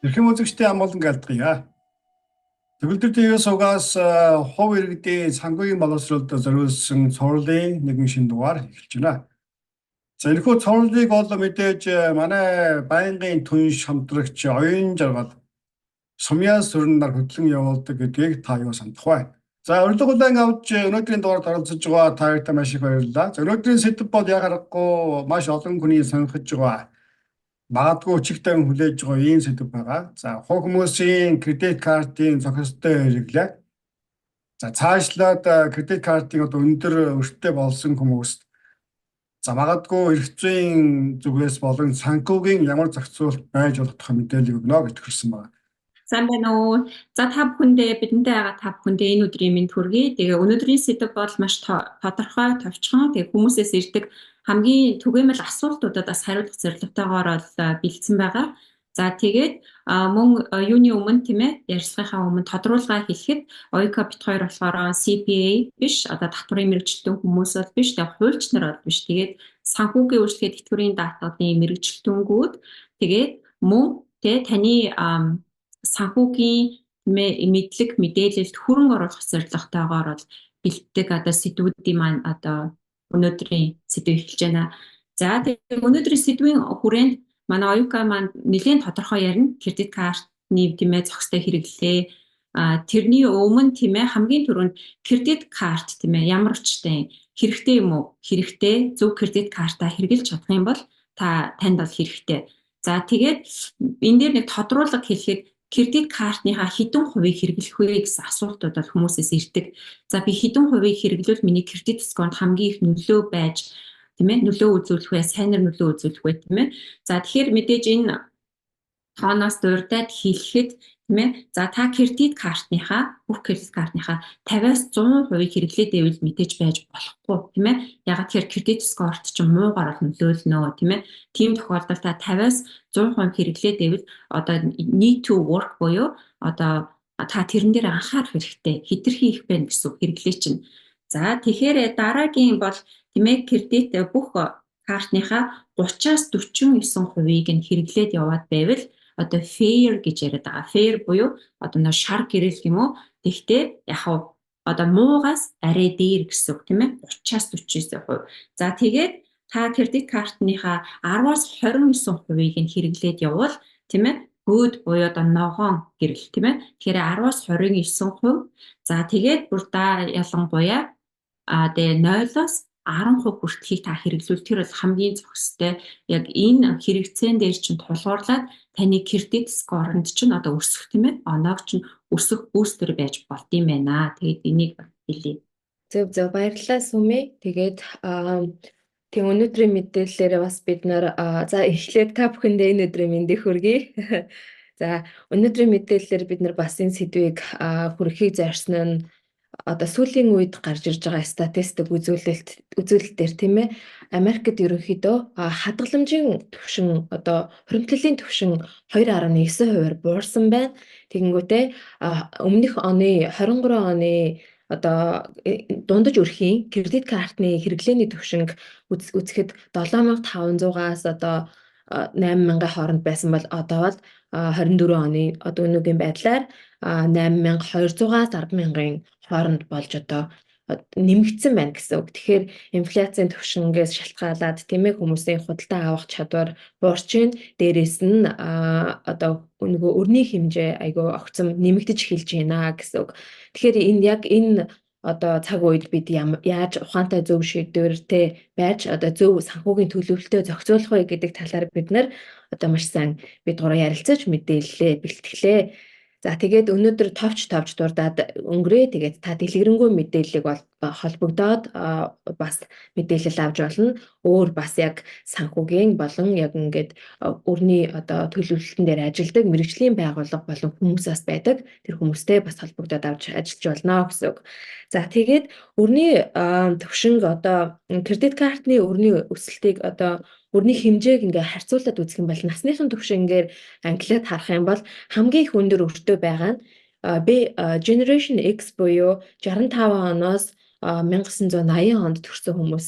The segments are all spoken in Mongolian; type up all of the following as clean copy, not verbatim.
Эрхэм үзэгчдийн амгалан галдгая. Төгөлдөр ТV сувгаас хов иргэдийн санхүүгийн боловсролд зориулсан цувралын нэгэн шинэ дугаар эхэлж байна. За энэхүү цувралыг бол мэдээж манай байнгын түнш хамтрагч оюун жаргал Сумьяас сүрэн нар хөтлөн явуулдаг гэдгийг та юу санах вэ? За урилга хүлээн авч өнөөдрийн дугаард оролцож байгаа та бүхэнд маш их баярлалаа. За өнөөдрийн сэдэв бол яг аргагүй маш олон хүний сонирхож байгаа. Магадгүй өчигтэй хүлээж байгаа ийм сэдв байгаа. За хувь хүмүүсийн кредит картын зохистой хэрэглээ. За цаашлаад кредит картын одоо өндөр өртөө болсон хүмүүст за магадгүй эрх зүйн зүгээс болон санхүүгийн ямар зохицуулалт байж болох мэдээлэл өгнө гэж төрсэн байна. Сайн байна уу? За та бүхэндээ бидэнтэй байгаа та бүхэндээ энэ өдрийн мэнд хүргэе. Тэгээ өнөөдрийн сэдэв бол маш тодорхой, товчхон. Тэгээ хүмүүсээс ирдэг хамгийн түгээмэл асуултуудаас хариулах зорилготойгоор бол бэлдсэн байгаа. За тэгээд мөн юуны өмнө тийм ээ ярилцлагынхаа өмнө тодруулгаа хэлэхэд ОИК бит 2 болохоор CPA биш, одоо татврын мэргэжилтэн хүмүүс бол биш, тэгээ хуульч нар бол биш. Тэгээд санхүүгийн үйлчлэгээ тэтгэврийн даатгалын мэргэжилтэнгүүд тэгээд мөн таны санхүүгийн мэдлэг мэдээлэлд хүрэн оруулах зорилготойгоор бол бэлддэг одоо сэдвүүдийн маань одоо өнөөдрийн сэдв эхэлж байна. За тэгээд өнөөдрийн сэдвийн хүрээнд манай оюука маань нэлээд тодорхой ярина. Кредит картны тийм ээ зохистой хэрэглээ. Тэрний өмнө тийм ээ хамгийн түрүүнд кредит карт тийм ээ ямар учиртай хэрэгтэй юм уу? Хэрэгтэй зөв кредит картаа хэрэглэж чадах юм бол танд бол хэрэгтэй. За тэгээд энэ дээр нэг тодруулга хэлэхэд кредит картныхаа хэдэн хувийг хэрэглэх вэ гэсэн асуултууд бол хүмүүсээс ирдэг. За би хэдэн хувийг хэрэглүүл миний кредит скорт хамгийн их нөлөө байж тийм ээ нөлөө үзүүлэх вэ, сайнэр нөлөө үзүүлэх вэ тийм ээ. За тэгэхээр мэдээж энэ тооноос дурдаад хэлэхэд тийм ээ. За та кредит картныхаа бүх кредит картныхаа 50-аас 100% хэрэглээд байвал мэдээж байж болохгүй тийм ээ. Ягаад тэгэхээр кредит скорт чинь муугаар нөлөөлнө тийм ээ. Тийм тохиолдолд та 50-аас 100% хэрэглээд байвал одоо need to work буюу одоо та тэрэн дээр анхаарах хэрэгтэй. Хэтэрхий их байна гэсэн хэрэглээ чинь. За тэгэхээр дараагийн бол тийм ээ кредит бүх картныхаа 30-аас 49%-ийг нь хэрэглээд яваад байвал одоо fair гэж яриад байгаа. Fair буюу одоо нөө шар гэрэл юм уу? Тэгтээ яг одоо муугаас арай дээр гэсэн үг тийм ээ 30-аас 49%. За тэгээд та кредит картныхаа 10-аас 29%-ийг нь хэрэглээд явбал тийм ээ good буюу одоо ногоон гэрэл тийм ээ. Тэгэхээр 10-аас 29%. За тэгээд бүр ялангуяа тэгээ 0-оос 10% хүртэлхийг та хэрэглүүл тэр бол хамгийн зохистой яг энэ хэрэгцээн дээр чинь тулгуурлаад таны кредит скоронд чинь одоо өсөх тийм ээ оноог чинь өсөх бустер байж болд юм байна. Тэгээд энийг хэлье. Зөв баярлалаа Сүми. Тэгээд тэг өнөөдрийн мэдээллээрээ бас бид нар за эхлээд та бүхэндээ энэ өдрийн мэндийг хүргэе. За өнөөдрийн мэдээллээр бид нар бас энэ сэдвийг хүргэхийг зорьсон нь одоо сүүлийн үед гарч ирж байгаа статистик үзүүлэлтээр тийм ээ Америкт ерөнхийдөө хадгаламжийн түвшин одоо хуримтлалын түвшин 2.9%-аар буурсан байна. Тэгэнгүүтээ өмнөх оны 23 оны одоо дундаж өрхийн кредит картны хэрэглээний түвшинг үзэхэд 7500-аас одоо 8000-ын хооронд байсан бол одоо бол 24 оны одоо өнөөгийн байдлаар 8200-аас 100000-ын хооронд болж одоо нэмэгдсэн байна гэсэн үг. Тэгэхээр инфляцийн түвшингээс шалтгаалаад тийм ээ хүмүүсийн худалдаа авах чадвар буурч ийн. Дээрээс нь одоо нөгөө өрний хэмжээ айгүй огцом нэмэгдэж эхэлж байна гэсэн үг. Тэгэхээр энэ одоо цаг үед бид яаж ухаантай зөв шийдвэртэй байж одоо зөв санхүүгийн төлөвлөлтөө зохицуулах вэ гэдэг талаар бид нар одоо маш сайн бид гурав ярилцаж мэдээлэлээ бэлтгэлээ. За тэгээд өнөөдөр товч дурдаад өнгөрөө. Тэгээд та дэлгэрэнгүй мэдээллийг бол холбогдоод бас мэдээлэл авч болно. Өөр бас яг санхүүгийн болон яг ингээд өрний одоо төлөвлөлтөн дээр ажилладаг мэргэжлийн байгууллага болон хүмүүсээс байдаг. Тэр хүмүүстэй бас холбогдоод авч ажиллаж болно гэсэн үг. За тэгээд өрний түвшинг одоо кредит картны өрний өсөлтийг одоо өрний хэмжээг ингээ харьцуулаад үзэх юм бол насныхын түвшингээр англиад харах юм бол хамгийн их өндөр өртөө байгаа нь Generation X буюу 65 оноос 1980 онд төрсэн хүмүүс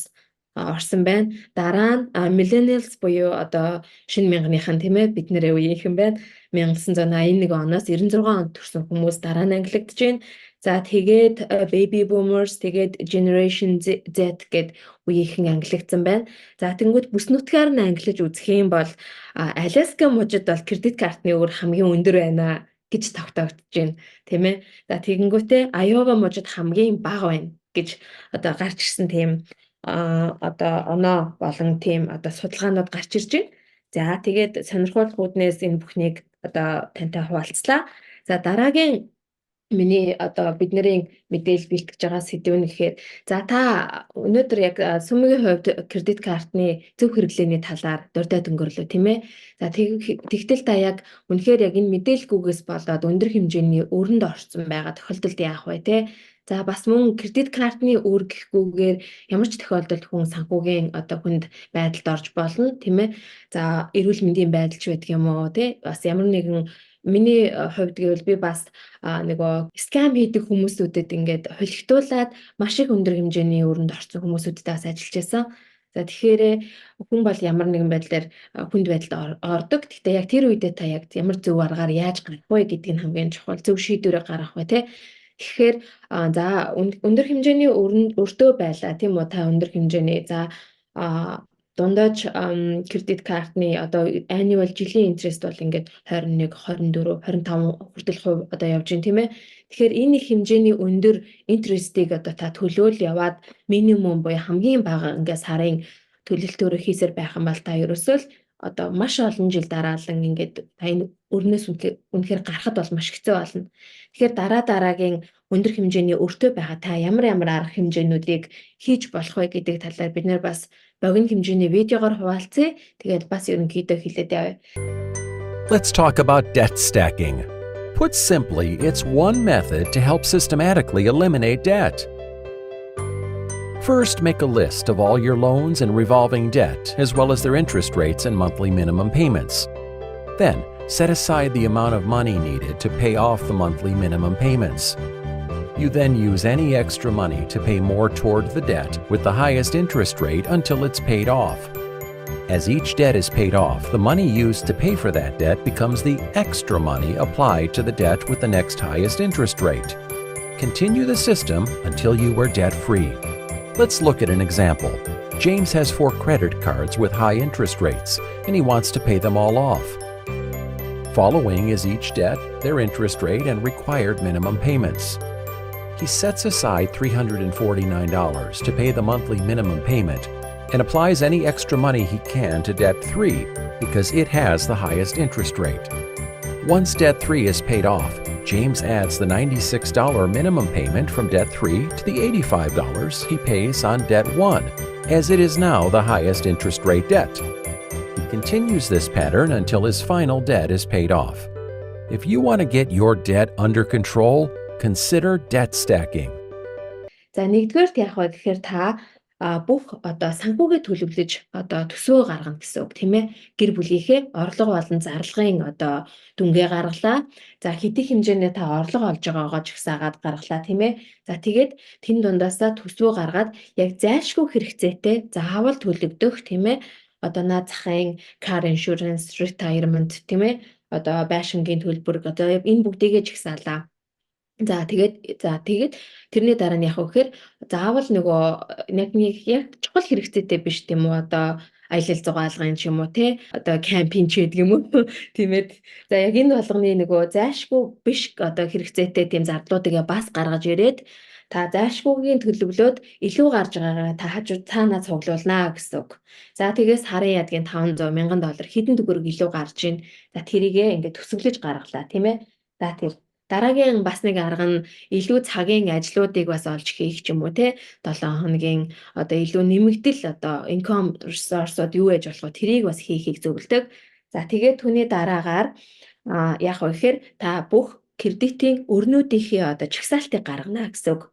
орсон байна. Дараа нь millennials буюу одоо шинэ мянгийнхын тийм ээ бид нэрээ үеийнхэн байна. 1981 оноос 96 онд төрсэн хүмүүс дараа нь ангилагдж байна. За тэгээд baby boomers тэгээд generation Z гэд үеийнхэн ангилагдсан байна. За тэнгууд бүс нутгаар нь ангилаж үзэх юм бол Аляска мужид бол кредит картны өөр хамгийн өндөр байна гэж тогтоогдож байна. Тийм ээ. За тэгэнгүүтээ Iowa мужид хамгийн бага байна гэж одоо гарч ирсэн тийм одоо оноо болон тийм одоо судалгаанууд гарч ирж байна. За тэгээд сонирхолтууднээс энэ бүхнийг одоо тантай хуваалцлаа. За дараагийн миний одоо бидний мэдээлэл бэлтгэж байгаа сэдв нь гэхээр за та өнөөдөр яг сүмгийн хувьд кредит картны зөв хэрэглээний талаар дурдаад өнгөрлөө тийм ээ. За тэгтэл та яг үнэхээр яг энэ мэдээлэлгүйгээс болоод өндөр хэмжээний өрөнд орсон байгаа тохиолдолд яах вэ те? За бас мөн кредит картны үр гэхгүйгээр ямар ч тохиолдолд хүн санхүүгийн одоо хүнд байдалд орж болно тийм ээ. За эрүүл мэндийн байдал ч байдаг юм уу те? Бас ямар нэгэн миний хувьд гэвэл би бас нөгөө скам хийдэг хүмүүсүүдэд ингээд холигтуулаад маш их өндөр хэмжээний өрөнд орсон хүмүүсүүдтэй бас ажиллаж байсан. За тэгэхээр хүн бол ямар нэгэн байдлаар хүнд байдалд ордог. Гэхдээ яг тэр үедээ та яг ямар зөв аргаар яаж гарах вэ гэдгийг нь хамгийн чухал зөв шийдвэрээ гаргах вэ те. Тэгэхээр за өндөр хэмжээний өртөө байлаа тийм үү та өндөр хэмжээний за дундаж кредит картны одоо annual жилийн интерест бол ингээд 21, 24, 25 хүртэл хувь одоо явж байна тийм ээ. Тэгэхээр энэ их хэмжээний өндөр интерестийг одоо та төлөөл яваад минимум буюу хамгийн бага ингээд сарын төлөлтөөрөө хийсээр байх юм бол та ерөөсөө л одоо маш олон жил дараалан ингээд та энэ өрнөөс үнэхээр гарахад бол маш хэцүү болно. Тэгэхээр дараагийн өндөр хэмжээний өртөө байгаа та ямар арга хэмжээнүүдийг хийж болох вэ гэдэг талаар бид нэр бас богино хэмжээний видеогоор хуваалцъя. Тэгээд бас ерөнхийдөө хэлээд явъя. Let's talk about debt stacking. Put simply, it's one method to help systematically eliminate debt. First, make a list of all your loans and revolving debt, as well as their interest rates and monthly minimum payments. Then, set aside the amount of money needed to pay off the monthly minimum payments. You then use any extra money to pay more toward the debt with the highest interest rate until it's paid off. As each debt is paid off, the money used to pay for that debt becomes the extra money applied to the debt with the next highest interest rate. Continue the system until you are debt-free. Let's look at an example. James has 4 credit cards with high interest rates, and he wants to pay them all off. Following is each debt, their interest rate, and required minimum payments. He sets aside $349 to pay the monthly minimum payment and applies any extra money he can to debt 3 because it has the highest interest rate. Once debt 3 is paid off, James adds the $96 minimum payment from debt 3 to the $85 he pays on debt 1, as it is now the highest interest rate debt. He continues this pattern until his final debt is paid off. If you want to get your debt under control, consider debt stacking. За нэгдүгээрт яах вэ гэхээр та бүх одоо санхүүгээ төлөвлөж одоо төсөө гаргана гэсэн үг тийм ээ. Гэр бүлийнхээ орлого болон зарлагын одоо дүнгээ гаргалаа. За хэдий хэмжээний та орлого олж байгаагаа ч ихсаагаад гаргалаа тийм ээ. За тэгээд тэн дундаасаа төсөө гаргаад яг зайлшгүй хэрэгцээтэй заавал төлөгдөх тийм ээ. Одоо наад захын car insurance, retirement тийм ээ. Одоо байшингийн төлбөр одоо энэ бүгдийгээ ч ихсаалаа. За тэгээд тэрний дараа нь яах вэ гэхээр заавал нөгөө яг чухал хэрэгцээтэй биш тийм үү одоо аялал зугаалгын ч юм уу те одоо кампинг ч гэдэг юм уу тийм ээ. За яг энэ болгоны нөгөө зайлшгүй биш одоо хэрэгцээтэй тийм зардлуудыг бас гаргаж ирээд та зайлшгүйгийн төлөвлөөд илүү гарч байгаагаа та хажууд цаанаа цуглуулнаа гэсэн үг. За тэгээс сарын ядгийн $500 мянган хэдэн төгрөг илүү гарч ийн. За тэрийгээ ингээд төсөглөж гаргалаа тийм ээ. За тэр дараагийн бас нэг арга нь илүү цагийн ажлуудыг бас олж хийх ч юм уу те 7 хоногийн одоо илүү нэмэгдэл одоо income resource-ууд юу байж болох вэ тэрийг бас хийхийг зөвлөдөг. За тэгээд түүний дараагаар яах вэ гэхээр та бүх кредитийн өрнүүдийнхээ одоо чагсаалтыг гаргана гэсэн үг.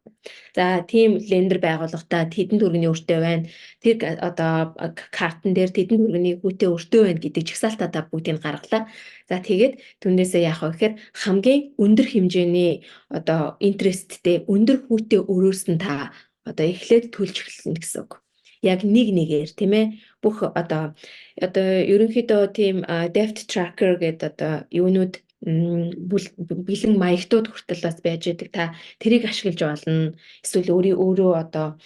За тийм лендер байгууллагатай хэдэн төгрөгийн өртөө байна. Тэр одоо картн дээр хэдэн төгрөгийн хүүтэй өртөө байна гэдэг чагсаалтаа та бүгдийг гаргалаа. За тэгээд түүнээсээ яах вэ гэхээр хамгийн өндөр хэмжээний одоо интересттэй өндөр хүүтэй өрөөс нь та одоо эхлээд төлж эхэлнэ гэсэн үг. яг нэг нэгээр тийм ээ бүх одоо ерөнхийдөө тийм depth tracker гэдэг одоо юунууд бэлэн маягтууд хүртэл бас байж байдаг. Та тэрийг ашиглаж болно. Эсвэл өөрөө одоо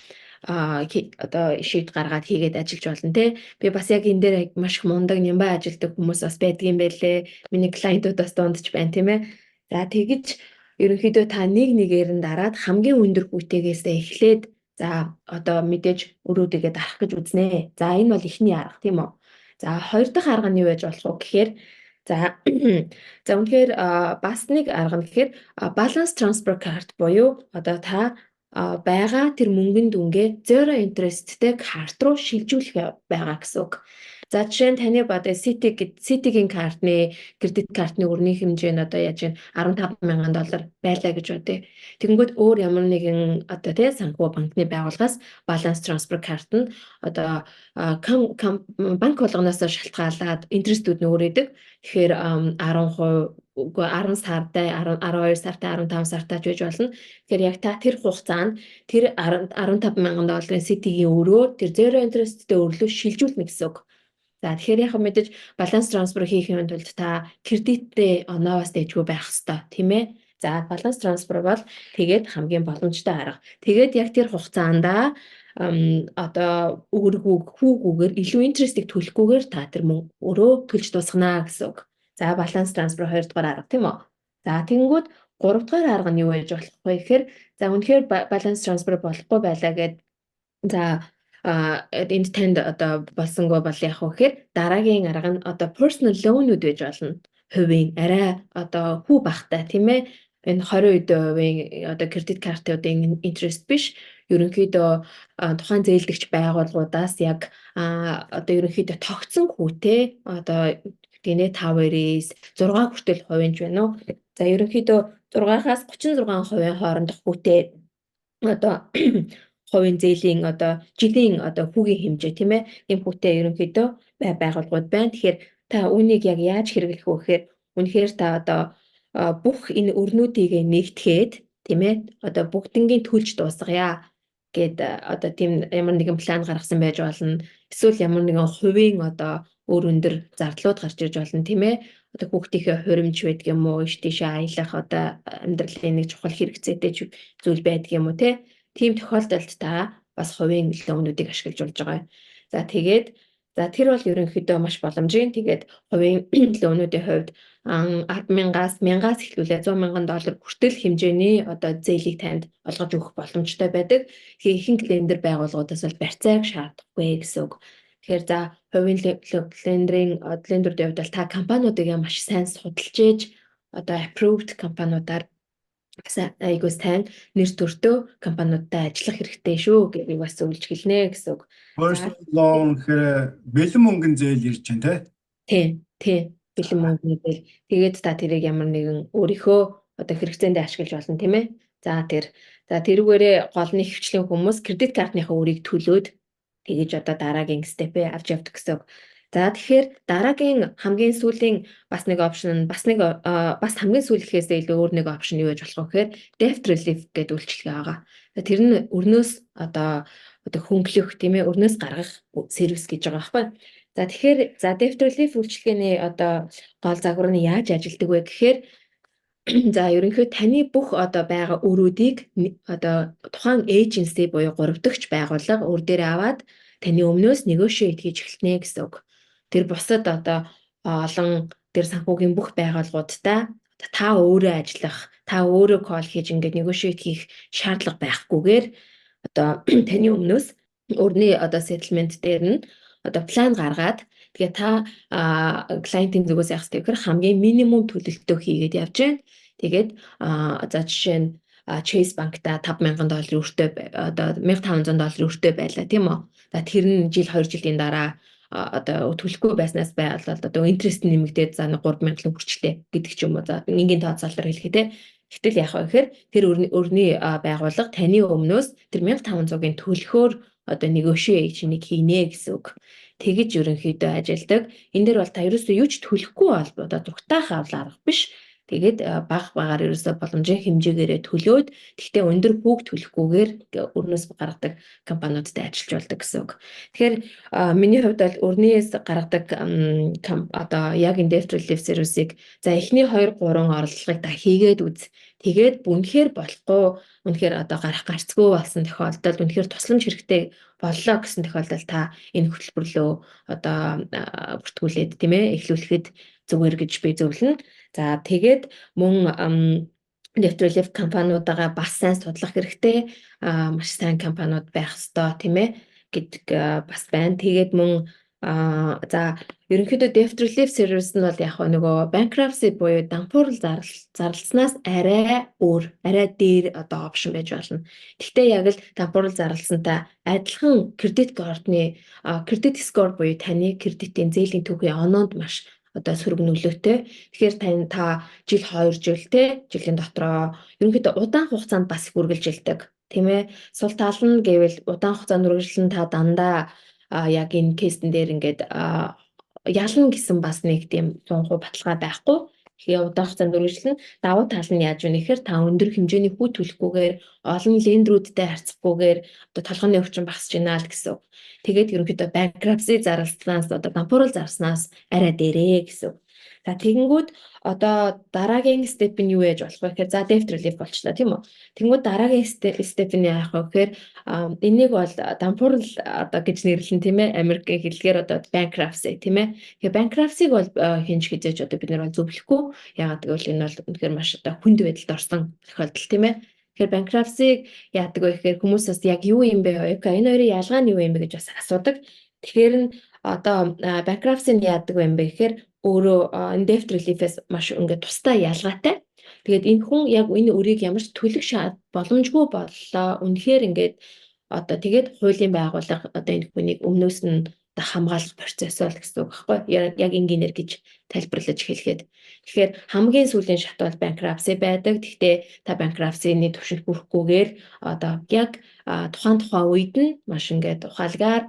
одоо шийд гаргаад хийгээд ажиллаж болно те. Би бас яг энэ дээр маш их мундаг нямбай ажилдаг хүмүүс бас байдгийн байлээ. Миний клиентууд бас дундч байна тийм ээ. За тэгэж ерөнхийдөө та нэг нэгээр нь дараад хамгийн өндөр хүүтээгээс эхлээд за одоо мэдээж өрөөдөгөө дарах гэж үзнэ. За энэ бол эхний арга тийм үү. За хоёр дахь арга нь юу байж болох вэ гэхээр за үнэхээр бас нэг арга нь гэхээр balance transfer card буюу одоо та байгаа тэр мөнгөнд дүнгээ zero interestтэй карт руу шилжүүлэх байгаа гэсэн үг. За жишээ нь таны бод Citi-гийн картны кредит картны өрний хэмжээ нь одоо яаж вэ $15,000 байлаа гэж бодъё. Тэгэнгүүт өөр ямар нэгэн одоо тий санхүү банкны байгууллагаас balance transfer карт нь одоо банк болгоноос шалтгаалаад интерестүүд нь өөрөдөг. Тэгэхээр 10%, үгүй 10 сартай, 12 сартай, 15 сартай ч байж болно. Тэгэхээр яг та тэр хугацаанд тэр $15,000 Citi-гийн өрөө тэр zero interest-тэй өрлөө шилжүүлнэ гэсэн үг. За тэгэхээр яг мэдээж баланс трансфер хийхин тулд та кредиттэй оноос дэжгүй байх хэвээр тийм ээ. За баланс трансфер бол тэгээд хамгийн боломжтой арга. Тэгээд яг тэр хугацаанд одоо хүүгүүгээр илүү интерестийг төлөхгүйгээр та тэр өрөө төлж дуусгана гэсэн үг. За баланс трансфер 2 дугаар арга тийм үү. За тэгэнгүүт 3 дугаар арга нь юу байж болох вэ гэхээр за үнэхээр баланс трансфер болохгүй байлаа гэд за энд танд одоо болсонгүй бол яг уу гэхээр дараагийн арга нь одоо personal loan-ууд байж болно. Хувийн арай одоо хүү багтай тийм ээ. Энэ 20% одоо кредит картуудын интерест биш. Ерөнхийдөө тухайн зээлдэгч байгууллагуудаас яг одоо ерөнхийдөө тогтсон хүүтэй одоо гинэ 5-9 6 хүртэл хувийн ч байна уу. За ерөнхийдөө 6-аас 36% хоорондох хүүтэй одоо хувийн зээлийн одоо жилийн одоо хүүгийн хэмжээ тийм ээ. Ийм хүүтэй ерөнхийдөө байгууллагууд байна. Тэгэхээр та үүнийг яг яаж хэрэглэх вэ гэхээр үнэхээр та одоо бүх энэ өрнүүдийг нэгтгээд тийм ээ одоо бүгднгийн төлж дуусгая гэд одоо тийм ямар нэгэн план гаргасан байж болно. Эсвэл ямар нэгэн хувийн одоо өөр өндөр зардлууд гарч ирж болно тийм ээ. Одоо хүүхдийнхээ хуримж байдаг юм уу, иш тийшээ аялах одоо амьдралын нэг чухал хэрэгцээтэй зүйл байдаг юм уу тийм тохиолдолд та бас хувийн лоонуудыг ашиглаж болж байгаа. За тэгээд тэр бол ерөнхийдөө маш боломжийн. Тэгээд хувийн лоонуудын хувьд 10,000-аас эхлүүлээ $100,000 хүртэл хэмжээний одоо зээлийг танд олгож өгөх боломжтой байдаг. Тэгэхээр ихэнх лендер байгууллагуудаас бол барьцааг шаардахгүй гэсэн үг. Тэгэхээр за хувийн лендерийн хувьд бол та компаниудыг маш сайн судалж ээж одоо approved компаниудаар айгуус тань нэр төртөө компаниудтай ажиллах хэрэгтэй шүү гэдгийг бас зөвлөж хэлнэ гэсэн үг. Personal loan гэхээр бэлэн мөнгөний зээл ирж байна тийм бэлэн мөнгөний зээл. Тэгээд та тэрийг ямар нэгэн өөрийнхөө одоо хэрэгцээндээ ашиглаж болно тийм ээ. За тэрүүгээрээ голны хвчлийн хүмүүс кредит картныхаа өрийг төлөөд тэгэж одоо дараагийн степээ авч явдаг гэсэн үг. За тэгэхээр дараагийн хамгийн сүүлийн бас нэг опшн бас хамгийн сүүлийнхээс илүү өөр нэг опшн юу гэж болох вэ гэхээр debt relief гэдэг үйлчилгээ байгаа. Тэр нь өрнөөс одоо хөнгөлөх тийм ээ өрнөөс гаргах сервис гэж байгаа байхгүй. За тэгэхээр debt relief үйлчилгээний одоо гол загвар нь яаж ажилладаг вэ гэхээр за ерөнхийдөө таны бүх одоо байгаа өрүүдийг одоо тухайн эйженси буюу гуравдагч байгууллага өөр дээр аваад таны өмнөөс negotiate хийж эхэлнэ гэсэн үг. Тэр бусад одоо олон тэр санхүүгийн бүх байгууллагуудтай та өөрөө ажиллах, та өөрөө call хийж ингээд negotiate хийх шаардлага байхгүйгээр одоо таны өмнөөс өрний одоо settlement дээр нь одоо план гаргаад тэгээ та клиентийн зүгээс яах вэ гэхээр хамгийн минимум төлөлтөө хийгээд явж байна. Тэгээд за жишээ нь Chase Bank-та $5,000 өртөө одоо $1,500 өртөө байлаа тийм үү. За тэр нь жил 2 жилийн дараа одоо төлөхгүй байснаас болоод одоо интерест нэмэгдээд за 3,000 хүрчлээ гэдэг ч юм уу. За энгийн тооцоололоор хэлэхэд те. Гэтэл яах вэ гэхээр тэр өрний байгууллага таны өмнөөс тэр 1,500-ын төлөхөөр одоо negotiation-ыг хийнэ гэсэн үг. Тэгэж ерөнхийдөө ажилдаг. Энэ дээр бол та ерөөсөө юу ч төлөхгүй бол одоо зүгтаах арга биш. Тэгээд бага багаар ерөөсө боломжийн хэмжээгээрээ төлөөд тэгтээ өндөр хүүг төлөхгүйгээр өрнөөс гаргадаг компаниудтай ажиллаж болдог гэсэн үг. Тэгэхээр миний хувьд бол өрнөөс гаргадаг одоо яг энэ debt relief service-ийг за эхний 2 3 орлогыг та хийгээд үз. Тэгээд үнэхээр болохгүй, үнэхээр одоо гарцгүй болсон тохиолдолд үнэхээр тусламж хэрэгтэй боллоо гэсэн тохиолдолд та энэ хөтөлбөр рүү одоо бүртгүүлээд тийм ээ эхлүүлэхэд зүгээр гэж би зөвлөнө. За тэгээд мөн debt relief компаниудаага бас сайн судлах хэрэгтэй. Маш сайн компаниуд байх ёстой тийм ээ гэдэг бас байна. Тэгээд мөн за ерөнхийдөө debt relief service нь бол яг нөгөө bankruptcy буюу дампуурал зарлснаас арай өөр, арай дээр одоо опшн байж болно. Гэхдээ яг л дампуурал зарлсантай адилхан кредит кредит скор буюу таны кредитийн зээлийн түүхийн оноонд маш одоо сөрөг нөлөөтэй. Тэгэхээр та жил 2 жил те жилийн дотроо ерөнхийдөө удаан хугацаанд бас их үргэлжилдэг. Тийм ээ. Сул тал нь гэвэл удаан хугацаанд үргэлжлэн та дандаа яг энэ кейстэн дээр ингээд ялна гэсэн бас нэг тийм 100% баталгаа байхгүй. Тэгэхээр удаан хугацаанд үргэлжлэн давуу тал нь яаж вэ гэхээр та өндөр хэмжээний хүү төлөхгүйгээр олон лендерүүдтэй харьцахгүйгээр одоо толгойн өвчин багасж байна л гэсэн үг. Тэгээд ерөнхийдөө bankruptcy зарлснаас одоо дампуурал зарснаас арай дээрээ гэсэн үг. За тэгэнгүүт одоо дараагийн степ нь юу яаж болох вэ гэхээр за debt relief болчлаа тийм үү. Тэгэнгүүт дараагийн степ нь яах вэ гэхээр энийг бол дампуурал одоо гэж нэрлэн тийм ээ Америкийн хэллэгээр одоо bankruptcy тийм ээ. Тэгэхээр bankruptcy-г бол хинж хизээж одоо бид нэр бол зөвлөхгүй. Яагаад гэвэл энэ бол үнэхээр маш одоо хүнд байдалд орсон тохиолдол тийм ээ. Тэгэхээр bankruptcy-г яадаг вэ гэхээр хүмүүсээс яг юу юм бэ? Энэ хоёрын ялгаа нь юу юм бэ гэж бас асуудаг. Тэгэхээр одоо bankruptcy нь яадаг вэ гэхээр өөрөө энэ debt relief-ээс маш ингээд тусдаа ялгаатай. Тэгээд энэ хүн яг энэ өрийг ямар ч төлөх боломжгүй боллоо. Үнэхээр ингээд одоо тэгээд хуулийн байгууллага одоо энэ хүнийг өмнөөс нь хамгаалах процесс бол гэсэн үг байхгүй яг энгийнээр гэж тайлбарлаж хэлгээд. Тэгэхээр хамгийн сүүлийн шат бол bankruptcy байдаг. Гэхдээ та bankruptcy-ний түвшинд хүрэхгүйгээр одоо яг тухайн үед нь маш ингээд ухаалгаар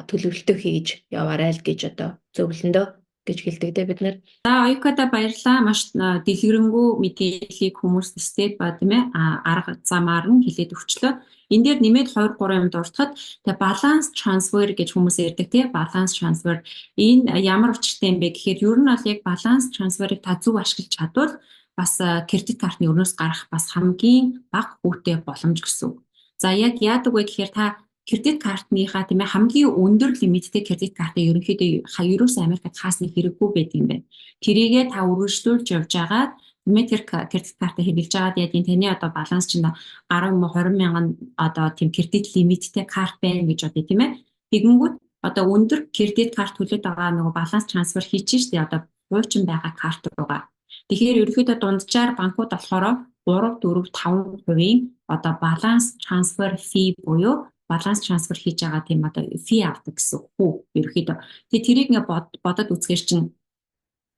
төлөвлөлтөө хийж яваарай л гэж одоо зөвлөндөө гэж хэлдэг дээ бид нэр. За оюукада баярлалаа. Маш дэлгэрэнгүй мэдээллийг хүмүүст степ тийм ээ арга замаар нь хэлээд өгчлөө. Энэ дээр нэмээд 2 3 юм дуртахад тэгээ balance transfer гэж хүмүүс ярьдаг тийм balance transfer энэ ямар учиртай юм бэ гэхээр ер нь бол яг balance transfer-ыг та зөв ашиглаж чадвал бас кредит картны өрнөөс гарах бас хамгийн бага хүүтэй боломж гэсэн. За яг яадаг вэ гэхээр та кредит картныхаа тийм ээ хамгийн өндөр лимиттэй кредит картыг ерөнхийдөө ерөөсөө Америкт хаасны хэрэггүй байдаг юм байна. Тэрийгээ та үргэлжлүүлж явж байгаа метр кредит картыг хэрэглэж байгаад яг таны одоо баланс чинь 10 20 мянган одоо тийм кредит лимиттэй карт байна гэж бодъё тийм ээ. Тэгэнгүүт одоо өндөр кредит карт төлөд байгаа нөгөө баланс трансфер хийчих штэ одоо хуучин байгаа карт руугаа. Тэгэхээр ерөнхийдөө дунджаар банкуд болохоор 3 4 5% одоо баланс трансфер фи буюу баланс трансфер хийж байгаа тийм одоо фи авдаг гэсэн хүү ерөөхдөө. Тэгээ тэрийг ингээ бодоод үзэхэр чинь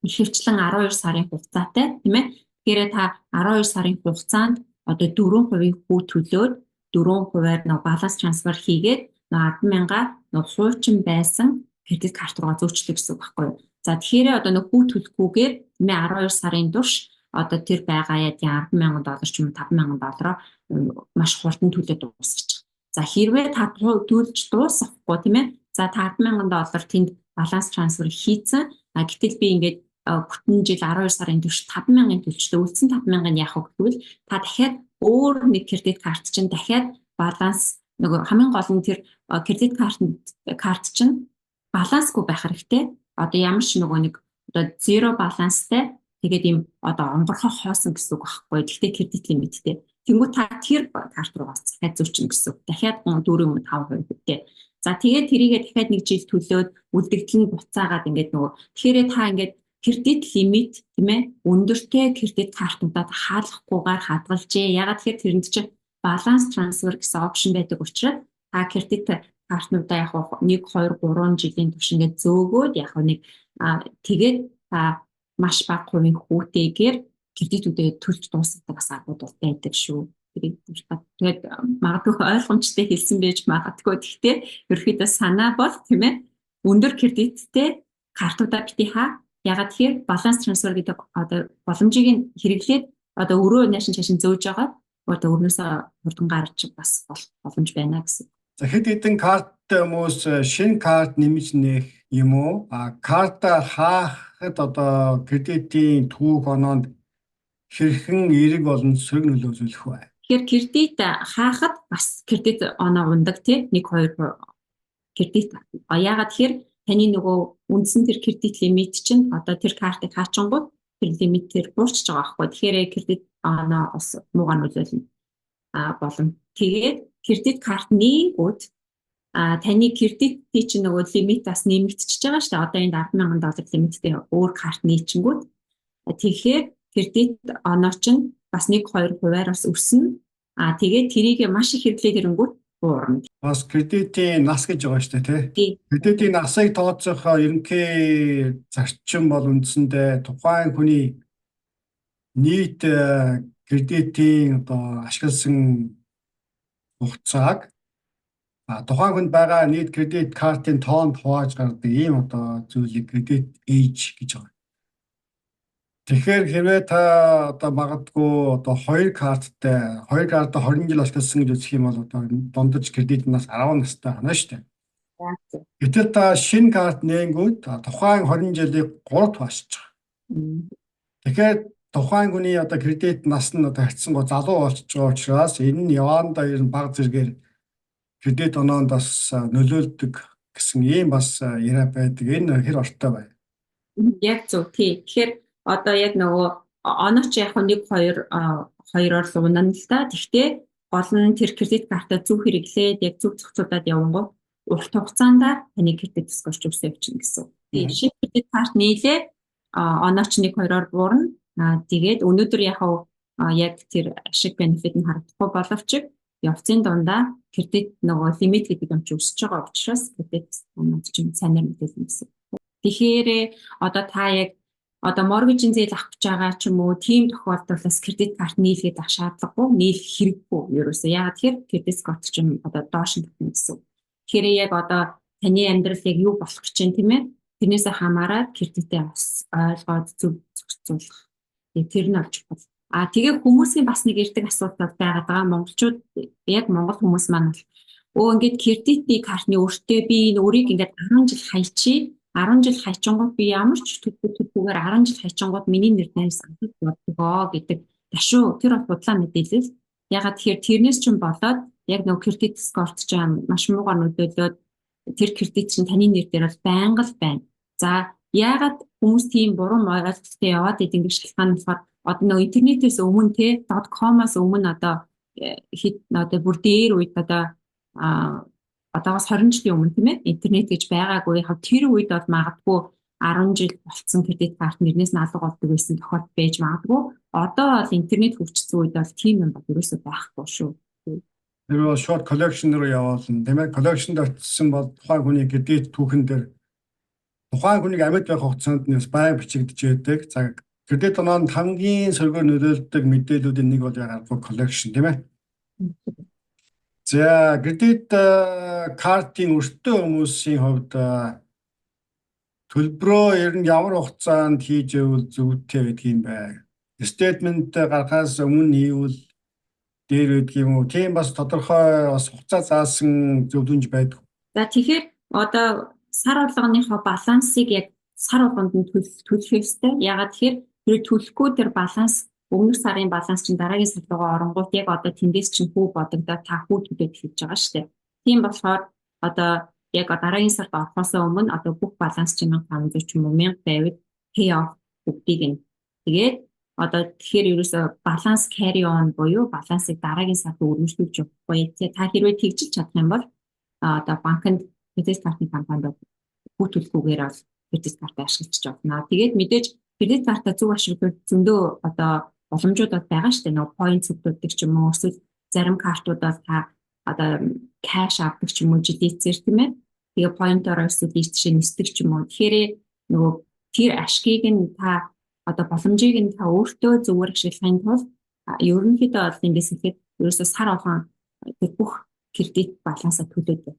ихэвчлэн 12 сарын хугацаатай тийм ээ. Тэгэхээр та 12 сарын хугацаанд одоо 4% хүү төлөөд 4%-аар нэг баланс трансфер хийгээд 10,000-аа нэг хуучин байсан кредит карт руугаа зөөчлөе гэсэн үг байхгүй юу. За тэгэхээр одоо нэг хүү төлөхгүйгээр тийм ээ 12 сарын турш одоо тэр байгаа яд $10,000 ч юм уу $5,000 маш хурдан төлөөд дуусчих. За хэрвээ та төлж дуусахгүй тийм ээ. За $10,000 тэнд баланс трансфер хийцэн. Гэтэл би ингээд бүтэн жил 12 сарын турш 5,000-ын төлчлөө үлдсэн 5,000-ыг яах вэ гэвэл та дахиад өөр нэг кредит карт чинь дахиад баланс нөгөө хамгийн гол нь тэр кредит карт чинь балансгүй байх хэрэгтэй. Одоо ямар ч нөгөө нэг одоо зеро баланстай тэгээд ийм одоо онгорхоо хоосон гэсэн үг байхгүй. Гэхдээ кредит лимиттэй. Тэнгүү та тэр карт руу дахиад зөөчнө гэсэн. Дахиад 4-5% хүтээ. За тэгээд тэрийгээ дахиад нэг жил төлөөд үлдэгдэл нь буцаагаад ингээд нөгөө тэгэхээр та ингээд кредит лимит тийм ээ өндөртэй кредит картуудад хаалгахгүйгээр хадгалжээ. Ягаад тэгэхээр тэрэнд чинь баланс трансфер гэсэн опшн байдаг учраас та кредит картнуудаа яг 1 2 3 жилийн турш ингээд зөөгөөд яг нэг тэгээд та маш бага хувийн хүүтэйгээр кредитүүдээ төлж дуусгадаг бас агууд байдаг шүү. Тэгээд магадгүй ойлгомжтой хэлсэн байж магадгүй. Гэхдээ ерөөхдөө санаа бол тийм ээ өндөр кредиттэй картуудаа бити Ягаад тэгэхээр баланс трансфер гэдэг одоо боломжийг нь хэрэглээд одоо өрөө наашин чашин зөөж байгаа одоо өрнөөсөө хурдан гарч бас боломж байна гэсэн. За хэд хэдэн карттай хүмүүс шинэ карт нэмж нээх юм уу? Карта хаахад одоо кредитийн түүх оноонд хэрхэн эерэг болон сөрөг нөлөө үзүүлэх вэ? Тэгэхээр кредит хаахад бас кредит оноо ундаг тий 1-2 кредит. Яагаад тэгэхээр таны нөгөө үндсэн тэр кредит лимит чинь одоо тэр картыг хаачингууд тэр лимит тэр буурч байгаа байхгүй. Тэгэхээр кредит оноо бас муугар нөлөөлнө. Болон тэгээд кредит карт нээгүүд таны кредитийн чинь нөгөө лимит бас нэмэгдчихэж байгаа шүү дээ. Одоо энд $10,000 лимиттэй өөр карт нээчингүүд. Тэгэхээр кредит оноо чинь бас 1-2 хувиар бас өснө. Тэгээд тэрийг маш их хэрэглээд ирэнгүүт буурна. Бас кредитийн нас гэж байгаа шүү дээ, тий. Кредитийн насыг тооцох ерөнхий зарчим бол үндсэндээ тухайн хүний нийт кредитийн одоо ашигласан хугацааг тухайн хүнд байгаа нийт кредит картын тоонд хувааж гаргадаг ийм одоо зүйлийг кредит эйж гэж байгаа. Тэгэхээр хэрвээ та одоо магадгүй одоо 2 карттай 20 жил ашигласан гэж үзэх юм бол одоо дундаж кредит нас 10 настай хана шүү дээ. Гэтэл та шинэ карт нээнгүүд тухайн 20 жилийг 3-т хуваачиж байгаа. Тэгэхээр тухайн хүний одоо кредит нас нь одоо харьцсан го залуу болчихж байгаа учраас энэ нь явандаа ер нь бага зэргээр кредит оноонд бас нөлөөлдөг гэсэн ийм бас яриа байдаг. Энэ хэр ортой байна. Яг зөв тий. Тэгэхээр одоо яг нөгөө онооч яг 1-2-оор луунана л да. Гэхдээ гол нь тэр кредит картаа зөв хэрэглээд яг зөв зохицуулаад явангууд урт хугацаанд таны кредит скорч өсөж явчихна гэсэн. Тэгээ шинэ кредит карт нийлээ онооч 1-2-оор буурна. Тэгээд өнөөдөр яг тэр ашиг бенефит нь харагдахгүй боловч явцын дундаа кредит нөгөө лимит гэдэг юм чи өсөж байгаа учраас кредит оноод чинь сайнаар мэдээлнэ гэсэн. Тэгэхээр одоо та яг одоо моргижийн зээл авах гэж байгаа ч юм уу тийм тохиолдолд кредит карт нийлгээд ах шаардлагагүй нийлэх хэрэггүй ерөөсөө. Яагаад тэгэхээр кредит скор чинь одоо доош нь тавьна гэсэн. Тэгэхээр яг одоо таны амьдрал яг юу болох гэж байна тийм ээ? Тэрнээсээ хамаарат кредитээ бас ойлгоод зөв зохицуулах. Тэр нь олж бол. Тэгээ хүмүүсийн бас нэг ирдэг асуудал байгаад байгаа. Монголчууд яг монгол хүмүүс маань бол ингээд кредитний картны өөртөө би энэ өөрийг ингээд 10 жил хайчи 10 жил хайчингууд би ямар ч төлбөрээр 10 жил хайчингууд миний нэр дээрээс амтд болдгоо гэдэг ташуу тэр бол бодлоо мэдээлэл. Ягаад тэгэхээр тэрнээс ч болоод яг нөгөө кредит скорт чинь маш муугар нөлөөлөөд тэр кредит чинь таны нэр дээр бол байнга л байна. За ягаад хүмүүс тийм буруу ойлголттой яваад идэг гэж шалтгаан нь болохоор одоо нөгөө интернетээс өмнө те .com-аас өмнө одоо бүр дээр үед одоогоос 20 жилийн өмнө тийм ээ интернет гэж байгаагүй. Яг тэр үед бол магадгүй 10 жил болцсон кредит карт нэрнээс нь алга болдог байсан тохиолдол байж магадгүй. Одоо бол интернет хөгжсөн үед бол тийм юм бол ерөөсөө байхгүй шүү. Тэр бол short collection руу явуулна. Тиймээ collection-д очсон бол тухайн хүний кредит түүхэн дээр тухайн хүнийг амьд байх хугацаанд нь баян бичигдэж байдаг. За кредит оноонд хамгийн сөргөөр нөлөөлдөг мэдээллүүдийн нэг бол яг collection тийм ээ. За кредит картын өртөө хүмүүсийн хувьд төлбөрөө ер нь ямар хугацаанд хийж ивэл зөвтэй гэдэг юм бэ? Стейтмент гаргахаас өмнө хийвэл дээр байдаг юм уу? Тийм бас тодорхой бас хугацаа заасан зөвлөмж байдаг. За тэгэхээр одоо сар болгоныхоо балансыг яг сар болгонд нь төлөх ёстой. Ягаад тэгэхээр тэр төлөхгүй тэр баланс өмнөх сарын баланс чинь дараагийн сар руугаа оронгууд яг одоо тэндээс чинь хүү бодогдоод та хүү төлөөд хийж байгаа шүү дээ. Тийм болохоор одоо яг дараагийн сард орохоос өмнө одоо бүх баланс чинь 1500 ч юм уу 1000 байвал pay off бүгдийг нь. Тэгээд одоо тэгэхээр ерөөсө баланс carry on буюу балансыг дараагийн сард өргөжлүүлж явахгүй. Та хэрвээ тэгжиж чадах юм бол одоо банкнд кредит картны компанид бүх төлхүүгээр бол кредит картаа ашиглаж явна. Тэгээд мэдээж кредит картаа зөв ашиглах зөндөө одоо боломжууд байгаа шүү дээ. Нөгөө point цэгдүүлдэг ч юм уу эсвэл зарим картуудаар та одоо cash авдаг ч юм уу жилийцээр тийм ээ. Тэгээ point-ороо эсвэл ийшээ нисдэг ч юм уу. Тэгэхээр нөгөө тэр ашгийг нь та одоо боломжийг нь та өөртөө зөвөр ашиглахын тулд ерөнхийдөө бол ингээс ихэд ерөөсөө сар болгон бүх кредит балансаа төлөөд.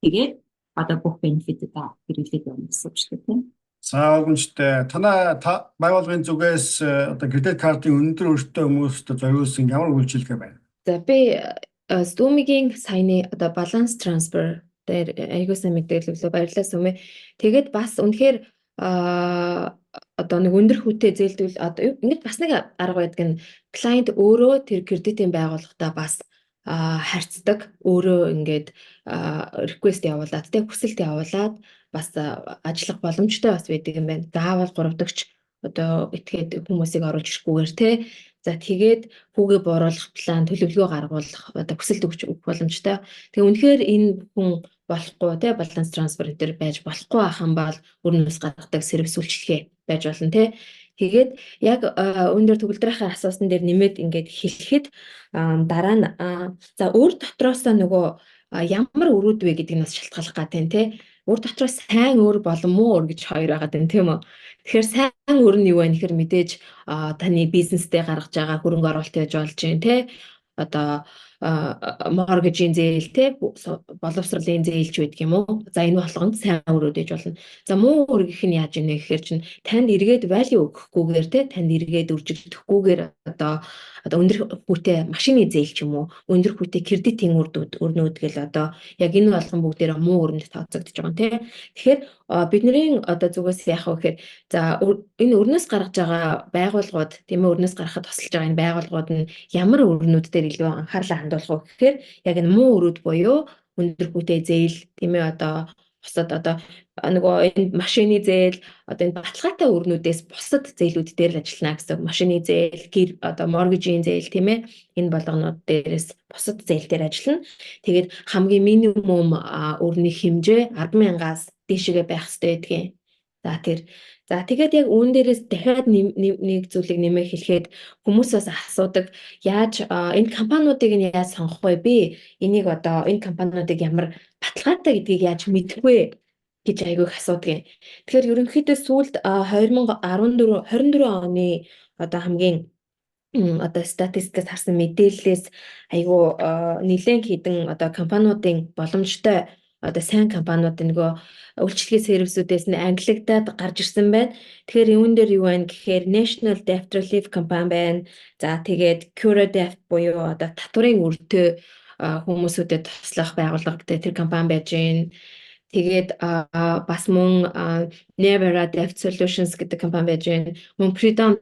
Тэгээд одоо бүх бенефитээ хэрэглээд явна гэсэн үг шүү дээ тийм. За гомжтой та байгууллагын зүгээс одоо кредит картын өндөр өртөө хүмүүст зориулсан ямар үйлчилгээ байна? За би Zoom-ийн саяны одоо balance transfer дээр аягүй сайн мэдээлэл өглөө баярлалаа Zoom. Тэгээд бас үнэхээр одоо нэг өндөр хүүтэй зээлдвэл одоо ингэж бас нэг арга байдаг нь клиент өөрөө тэр кредитийн байгууллагатай бас харьцдаг өөрөө ингээд request явуулаад тэг хүсэлт явуулаад бас ажиллах боломжтой бас байдаг юм байна. Заавал 3 дахь одоо этгээд хүмүүсийг оруулж ирхгүйгээр те. За тэгээд хүүгээ бууруулах план төлөвлөгөө гаргуулах одоо хүсэлт өгч боломжтой. Тэгээ үнэхээр энэ хүн болохгүй те баланс трансфер дээр байж болохгүй ахын бол өрнөөс гаргадаг сервис үйлчилгээ байж болно те. Тэгээд яг өндөр төгөлдрийнхээ асуусан дээр нэмээд ингээд хэлэхэд дараа нь за өөр дотроосоо нөгөө ямар өрүүд вэ гэдэг нь бас шалтгааллах гэдэг нь те. Өөр дотроо сайн өөр болон муу өөр гэж хоёр байгаа юм тийм үү. Тэгэхээр сайн өөр нь юу вэ гэхээр мэдээж таны бизнестэй гаргаж байгаа хөрөнгө оруулалт яаж болж байна те. Одоо моргежийн зээл те боловсролын зээлч байдаг юм уу. За энэ болгонд сайн өрөөд ээж болно. За муу өөр гэх нь яаж ийнэ гэхээр чинь танд эргээд value өгөхгүйгээр те танд эргээд үржигдэхгүйгээр одоо өндөр хүүтэй машины зээл ч юм уу өндөр хүүтэй кредитийн өрнүүд гэл одоо яг энэ болгон бүгдээрээ муу өрөнд тооцогдож байгаа юм те. Тэгэхээр бидний одоо зүгээс яах вэ гэхээр за энэ өрнөөс гаргаж байгаа байгууллагууд тийм ээ өрнөөс гаргахад тусалж байгаа энэ байгууллагууд нь ямар өрнүүд дээр илүү анхаарлаа хандуулах вэ гэхээр яг энэ муу өрүүд буюу өндөр хүүтэй зээл тийм ээ одоо бусад одоо нөгөө энэ машины зээл одоо энэ баталгаатай өрнүүдээс бусад зээлүүд дээр л ажиллана гэсэн. Машины зээл, гэр одоо моргежийн зээл тийм ээ энэ болгонууд дээрээс бусад зээл дээр ажиллана. Тэгээд хамгийн минимум өрний хэмжээ 10,000-аас дээшгээ байх хэрэгтэй гэдгийг. За тэгээд яг үүн дээрээс дахиад нэг зүйлийг нэмээ хэлэхэд хүмүүсээс асуудаг яаж энэ компаниудыг нь яаж сонгох вэ? Би энийг одоо энэ компаниудыг ямар баталгаатай гэдгийг яаж мэдэх вэ гэж айгүйх асуудаг юм. Тэгэхээр ерөнхийдөө сүүлд 2024 оны одоо хамгийн одоо статистикээс харсан мэдээллээс айгүй нэлээд хідэн одоо компаниудын боломжтой одоо сайн компаниудын нөгөө үйлчилгээ сервисүүдээс нь англигадад гарч ирсэн байна. Тэгэхээр юун дээр юу байна гэхээр National Debt Relief компани байна. За тэгээд CuraDebt буюу одоо татварын өртөө хүмүүсүүдэд туслах байгууллага гэдэг тэр компани байж байна. Тэгээд бас мөн Nevera Debt Solutions гэдэг компани байж байна. Мөн Freedom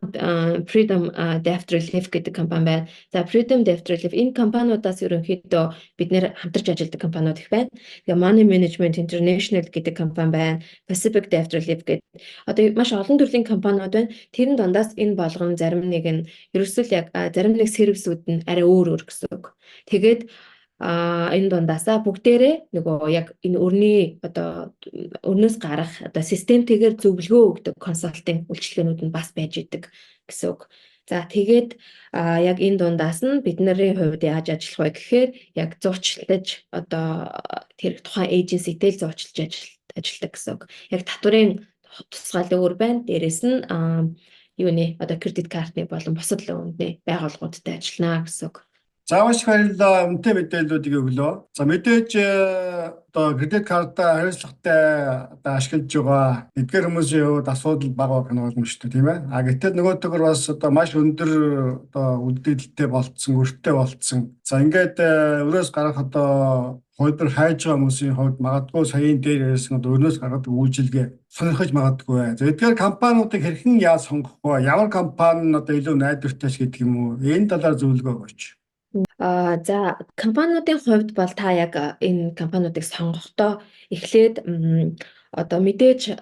Debt Relief гэдэг компани байна. За Freedom Debt Relief энэ компаниудаас ерөнхийдөө бид нэр хамтарч ажилладаг компаниуд их байна. Тэгээ Money Management International гэдэг компани байна. Pacific Debt Relief гэдэг одоо маш олон төрлийн компаниуд байна. Тэрэн дундаас энэ болгоно зарим нэг нь ерөөсөө яг зарим нэг сервисүүд нь арай өөр гэсэн үг. Тэгээд энэ дундаасаа бүгдээрээ нөгөө яг энэ өрний одоо өрнөөс гарах одоо системтэйгээр зөвлөгөө өгдөг консалтинг үйлчилгээнүүд нь бас байж идэг гэсэн үг. За тэгээд яг энэ дундаас нь бидний хувьд яаж ажиллах вэ гэхээр яг зуучилж одоо тэр тухайн эйженситэй л зуучилж ажилладаг гэсэн үг. Яг татварын тусгаал өөр байна. Дээрээс нь юуны одоо кредит картны болон бусад лоонны байгууллагуудтай ажиллана гэсэн үг. За маш баярлалаа. Үнэтэй мэдээллүүдийг өглөө. За мэдээж одоо кредит картаа хариуцлагатай одоо ашиглаж байгаа эдгээр хүмүүсийн хувьд асуудал бага байх нь боломжтой тийм ээ. Гэтэл нөгөө төгөр бас одоо маш өндөр одоо үлдээлттэй болцсон, өртөө болцсон. За ингээд өрөөс гарах одоо хойдор хайж байгаа хүмүүсийн хувьд магадгүй саяын дээр ярьсан өрнөөс гаргадаг үйлчилгээ сонирхож магадгүй. За эдгээр компаниудыг хэрхэн яаж сонгох вэ? Ямар компани нь одоо илүү найдвартай гэдэг юм уу? Энэ талаар зөвлөгөө өгөөч. За компаниудын хувьд бол та яг энэ компаниудыг сонгохдоо эхлээд одоо мэдээж